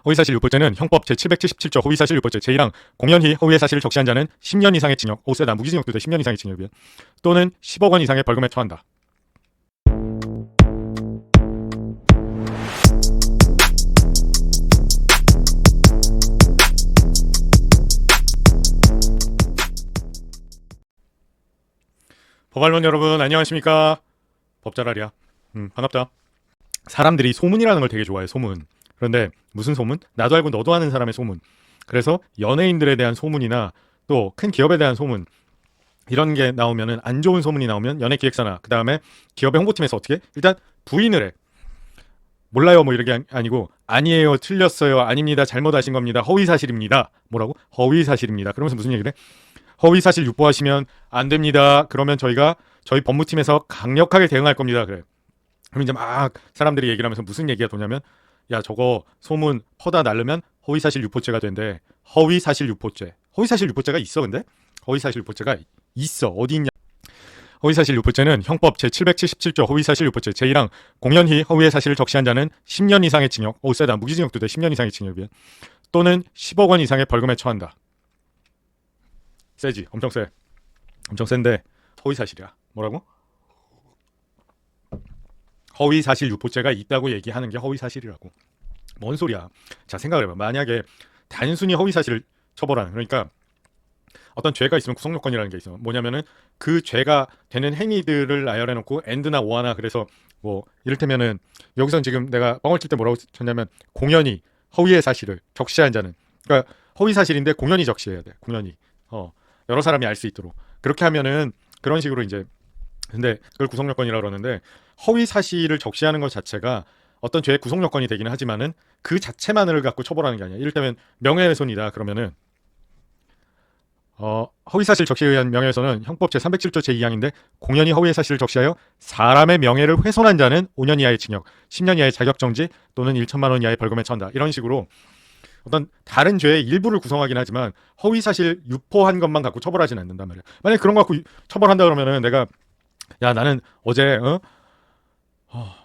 허위사실 유포죄는 형법 제777조 허위사실 유포죄 제1항 공연히 허위의 사실을 적시한 자는 10년 이상의 징역, 세다 무기징역도 돼 10년 이상의 징역이야. 또는 10억 원 이상의 벌금에 처한다. 법알론 여러분 안녕하십니까? 법잘알이야. 반갑다. 사람들이 소문이라는 걸 되게 좋아해. 소문. 그런데 무슨 소문? 나도 알고 너도 아는 사람의 소문. 그래서 연예인들에 대한 소문이나 또 큰 기업에 대한 소문 이런 게 나오면은 안 좋은 소문이 나오면 연예기획사나 그 다음에 기업의 홍보팀에서 어떻게? 일단 부인을 해. 몰라요 뭐 이렇게 아니고 아니에요 틀렸어요 아닙니다 잘못하신 겁니다 허위사실입니다. 뭐라고? 허위사실입니다. 그러면서 무슨 얘기를 해? 허위사실 유포하시면 안 됩니다. 그러면 저희 법무팀에서 강력하게 대응할 겁니다. 그래. 그럼 이제 막 사람들이 얘기를 하면서 무슨 얘기가 도냐면 야 저거 소문 퍼다 날르면 허위사실 유포죄가 된대. 허위사실 유포죄. 허위사실 유포죄가 있어 근데? 허위사실 유포죄가 있어. 어디 있냐? 허위사실 유포죄는 형법 제777조 허위사실 유포죄 제1항 공연히 허위의 사실을 적시한 자는 10년 이상의 징역, 세다 무기징역도 돼 10년 이상의 징역이야. 또는 10억 원 이상의 벌금에 처한다. 세지. 엄청 세. 엄청 센데 허위사실이야. 뭐라고? 허위사실 유포죄가 있다고 얘기하는 게 허위사실이라고. 뭔 소리야. 자 생각을 해봐. 만약에 단순히 허위사실을 처벌하는, 그러니까 어떤 죄가 있으면 구성요건이라는 게 있어. 뭐냐면은 그 죄가 되는 행위들을 나열해놓고 엔드나 오하나, 그래서 뭐 이를테면은 여기선 지금 내가 뻥을 칠 때 뭐라고 쳤냐면 공연히 허위의 사실을 적시한 자는, 그러니까 허위사실인데 공연히 적시해야 돼. 공연히 여러 사람이 알 수 있도록. 그렇게 하면은 그런 식으로 이제, 근데 그걸 구성요건이라고 그러는데 허위 사실을 적시하는 것 자체가 어떤 죄의 구성요건이 되기는 하지만은 그 자체만을 갖고 처벌하는 게 아니야. 이를테면 명예훼손이다 그러면은 허위 사실 적시에 의한 명예훼손은 형법 제307조 제2항인데 공연히 허위의 사실을 적시하여 사람의 명예를 훼손한 자는 5년 이하의 징역, 10년 이하의 자격정지 또는 1천만 원 이하의 벌금에 처한다. 이런 식으로 어떤 다른 죄의 일부를 구성하긴 하지만 허위사실 유포한 것만 갖고 처벌하지는 않는단 말이야. 만약에 그런 거 갖고 처벌한다 그러면은 내가 야 나는 어제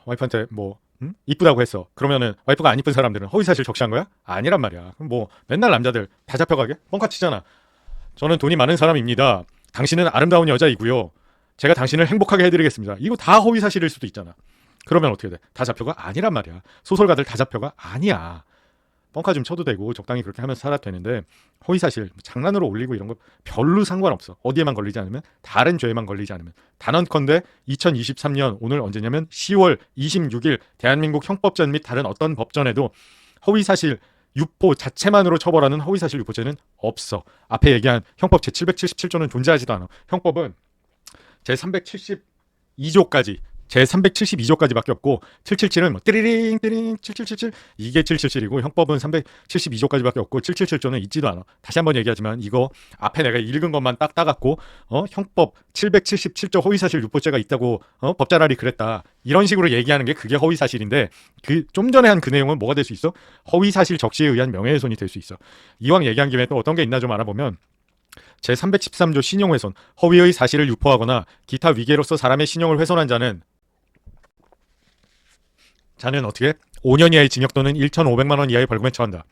와이프한테 뭐 이쁘다고 했어. 그러면은 와이프가 안 이쁜 사람들은 허위사실 적시한 거야? 아니란 말이야. 그럼 뭐 맨날 남자들 다 잡혀가게? 뻥카 치잖아. 저는 돈이 많은 사람입니다. 당신은 아름다운 여자이고요. 제가 당신을 행복하게 해드리겠습니다. 이거 다 허위사실일 수도 있잖아. 그러면 어떻게 돼? 다 잡혀가? 아니란 말이야. 소설가들 다 잡혀가? 아니야. 뻥카 좀 쳐도 되고 적당히 그렇게 하면서 살아도 되는데 허위사실 장난으로 올리고 이런 거 별로 상관없어. 어디에만 걸리지 않으면, 다른 죄에만 걸리지 않으면. 단언컨대 2023년 오늘 언제냐면 10월 26일 대한민국 형법전 및 다른 어떤 법전에도 허위사실 유포 자체만으로 처벌하는 허위사실 유포죄는 없어. 앞에 얘기한 형법 제777조는 존재하지도 않아. 형법은 제372조까지 제372조까지밖에 없고 777은 뭐 띠리링 띠링 7777 이게 777이고 형법은 372조까지밖에 없고 777조는 있지도 않아. 다시 한번 얘기하지만 이거 앞에 내가 읽은 것만 딱 따갖고 형법 777조 허위사실 유포죄가 있다고 법잘알이 그랬다 이런 식으로 얘기하는 게 그게 허위사실인데, 그 좀 전에 한 그 내용은 뭐가 될 수 있어? 허위사실 적시에 의한 명예훼손이 될 수 있어. 이왕 얘기한 김에 또 어떤 게 있나 좀 알아보면 제313조 신용훼손, 허위의 사실을 유포하거나 기타 위계로서 사람의 신용을 훼손한 자는 어떻게? 5년 이하의 징역 또는 1,500만 원 이하의 벌금에 처한다.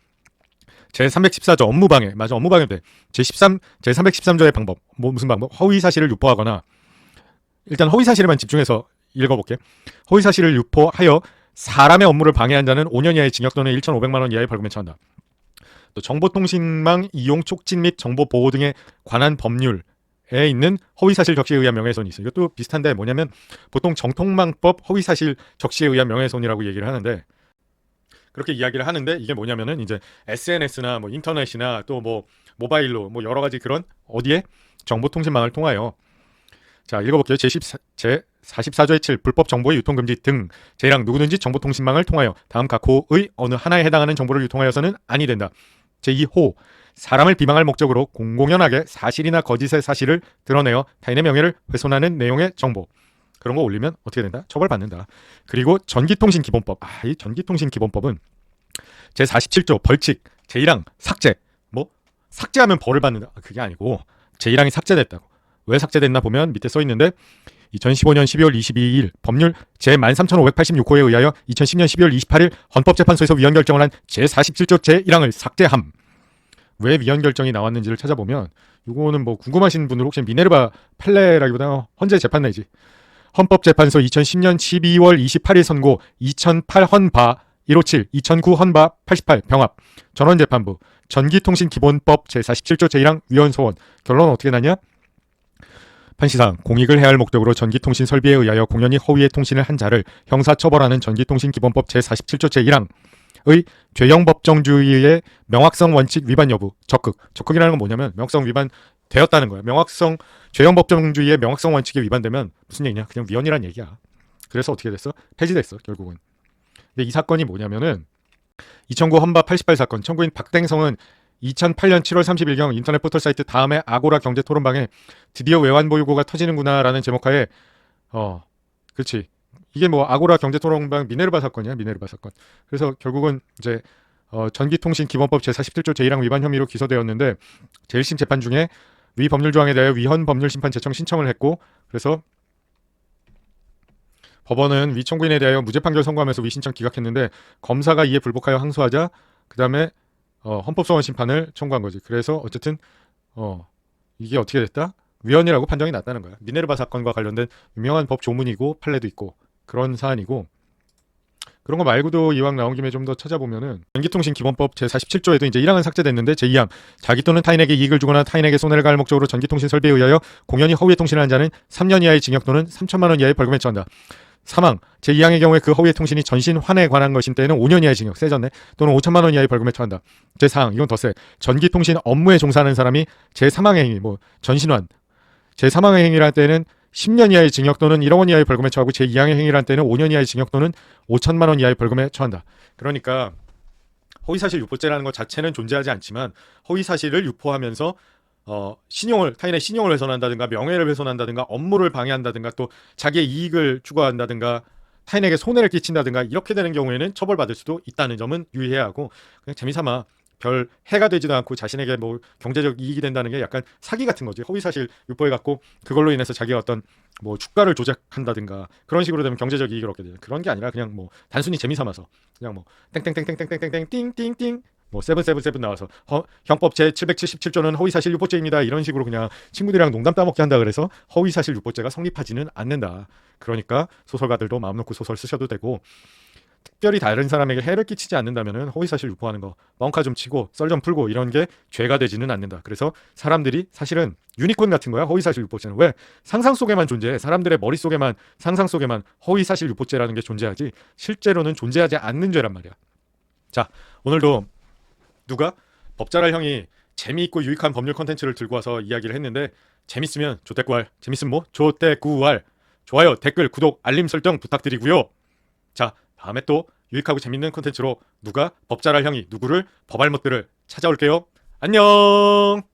제314조 업무방해. 맞아, 업무방해 돼. 제313조의 방법. 뭐 무슨 방법? 허위사실을 유포하거나, 일단 허위사실에만 집중해서 읽어볼게. 허위사실을 유포하여 사람의 업무를 방해한 자는 5년 이하의 징역 또는 1,500만 원 이하의 벌금에 처한다. 또 정보통신망 이용 촉진 및 정보 보호 등에 관한 법률에 있는 허위사실 적시에 의한 명예훼손이 있어요. 이것도 비슷한데 뭐냐면 보통 정통망법 허위사실 적시에 의한 명예훼손이라고 얘기를 하는데, 그렇게 이야기를 하는데 이게 뭐냐면은 이제 SNS나 뭐 인터넷이나 또 뭐 모바일로 뭐 여러 가지 그런 어디에 정보통신망을 통하여, 자 읽어볼게요. 제44조의 7 불법 정보의 유통금지 등 제1항 누구든지 정보통신망을 통하여 다음 각 호의 어느 하나에 해당하는 정보를 유통하여서는 아니 된다. 제2호 사람을 비방할 목적으로 공공연하게 사실이나 거짓의 사실을 드러내어 타인의 명예를 훼손하는 내용의 정보, 그런 거 올리면 어떻게 된다? 처벌받는다. 그리고 전기통신기본법. 이 전기통신기본법은 제47조 벌칙 제1항 삭제. 뭐 삭제하면 벌을 받는다. 그게 아니고 제1항이 삭제됐다고. 왜 삭제됐나 보면 밑에 써 있는데 2015년 12월 22일 법률 제13586호에 의하여 2010년 12월 28일 헌법재판소에서 위헌 결정을 한 제47조 제1항을 삭제함. 왜 위헌 결정이 나왔는지를 찾아보면 이거는 뭐 궁금하신 분들 혹시 미네르바 판례라기보다는 헌재 재판례지. 헌법재판소 2010년 12월 28일 선고 2008 헌바 157, 2009 헌바 88 병합 전원재판부 전기통신기본법 제47조 제1항 위헌 소원. 결론은 어떻게 나냐? 판시상 공익을 해할 목적으로 전기통신 설비에 의하여 공연히 허위의 통신을 한 자를 형사처벌하는 전기통신기본법 제47조 제1항의 죄형법정주의의 명확성 원칙 위반 여부 적극이라는 건 뭐냐면 명확성 위반 되었다는 거야. 명확성 죄형법정주의의 명확성 원칙이 위반되면 무슨 얘기냐? 그냥 위헌이란 얘기야. 그래서 어떻게 됐어? 폐지됐어 결국은. 근데 이 사건이 뭐냐면은 2009 헌바 88 사건. 청구인 박땡성은 2008년 7월 30일경 인터넷 포털 사이트 다음에 아고라 경제 토론방에 드디어 외환보유고가 터지는구나라는 제목하에 그렇지. 이게 뭐 아고라 경제 토론방 미네르바 사건이야. 미네르바 사건. 그래서 결국은 이제 전기통신기본법 제47조 제1항 위반 혐의로 기소되었는데 제1심 재판 중에 위 법률 조항에 대해 위헌 법률 심판 제청 신청을 했고 그래서 법원은 위 청구인에 대하여 무죄 판결 선고하면서 위 신청 기각했는데 검사가 이에 불복하여 항소하자 그 다음에 헌법소원 심판을 청구한 거지. 그래서 어쨌든 이게 어떻게 됐다? 위헌이라고 판정이 났다는 거야. 미네르바 사건과 관련된 유명한 법 조문이고 판례도 있고 그런 사안이고 그런 거 말고도 이왕 나온 김에 좀 더 찾아보면은 전기통신기본법 제47조에도 이제 1항은 삭제됐는데 제2항 자기 또는 타인에게 이익을 주거나 타인에게 손해를 가할 목적으로 전기통신 설비에 의하여 공연히 허위의 통신을 한 자는 3년 이하의 징역 또는 3천만 원 이하의 벌금에 처한다. 사망 제2항의 경우에 그 허위의 통신이 전신환에 관한 것인 때에는 5년 이하의 징역 세졌네 또는 5천만 원 이하의 벌금에 처한다. 제4항 이건 더 세. 전기통신 업무에 종사하는 사람이 제3항의 행위 뭐 전신환 제3항의 행위를 때는 10년 이하의 징역 또는 1억 원 이하의 벌금에 처하고 제2항의 행위를 한 때는 5년 이하의 징역 또는 5천만 원 이하의 벌금에 처한다. 그러니까 허위사실 유포죄라는 것 자체는 존재하지 않지만 허위사실을 유포하면서 타인의 신용을 훼손한다든가 명예를 훼손한다든가 업무를 방해한다든가 또 자기의 이익을 추구한다든가 타인에게 손해를 끼친다든가 이렇게 되는 경우에는 처벌받을 수도 있다는 점은 유의해야 하고 그냥 재미삼아 별 해가 되지도 않고 자신에게 뭐 경제적 이익이 된다는 게 약간 사기 같은 거지. 허위사실 유포해갖고 그걸로 인해서 자기가 어떤 뭐 주가를 조작한다든가 그런 식으로 되면 경제적 이익을 얻게 되는 그런 게 아니라 그냥 뭐 단순히 재미삼아서 그냥 뭐 땡땡땡땡땡땡땡 띵띵띵 뭐 세븐세븐세븐 나와서 형법 제777조는 허위사실 유포죄입니다. 이런 식으로 그냥 친구들이랑 농담 따먹게 한다 그래서 허위사실 유포죄가 성립하지는 않는다. 그러니까 소설가들도 마음 놓고 소설 쓰셔도 되고 특별히 다른 사람에게 해를 끼치지 않는다면 허위사실 유포하는 거 뻥카 좀 치고 썰 좀 풀고 이런 게 죄가 되지는 않는다. 그래서 사람들이 사실은 유니콘 같은 거야. 허위사실 유포죄는. 왜? 상상 속에만 존재해. 사람들의 머릿속에만 상상 속에만 허위사실 유포죄라는 게 존재하지 실제로는 존재하지 않는 죄란 말이야. 자, 오늘도 누가 법잘할 형이 재미있고 유익한 법률 컨텐츠를 들고 와서 이야기를 했는데 재밌으면 조댓구알, 재밌으면 뭐 조댓구알, 좋아요, 댓글, 구독, 알림 설정 부탁드리고요. 자, 다음에 또 유익하고 재밌는 콘텐츠로 누가 법잘할 형이 누구를 법할 못들을 찾아올게요. 안녕.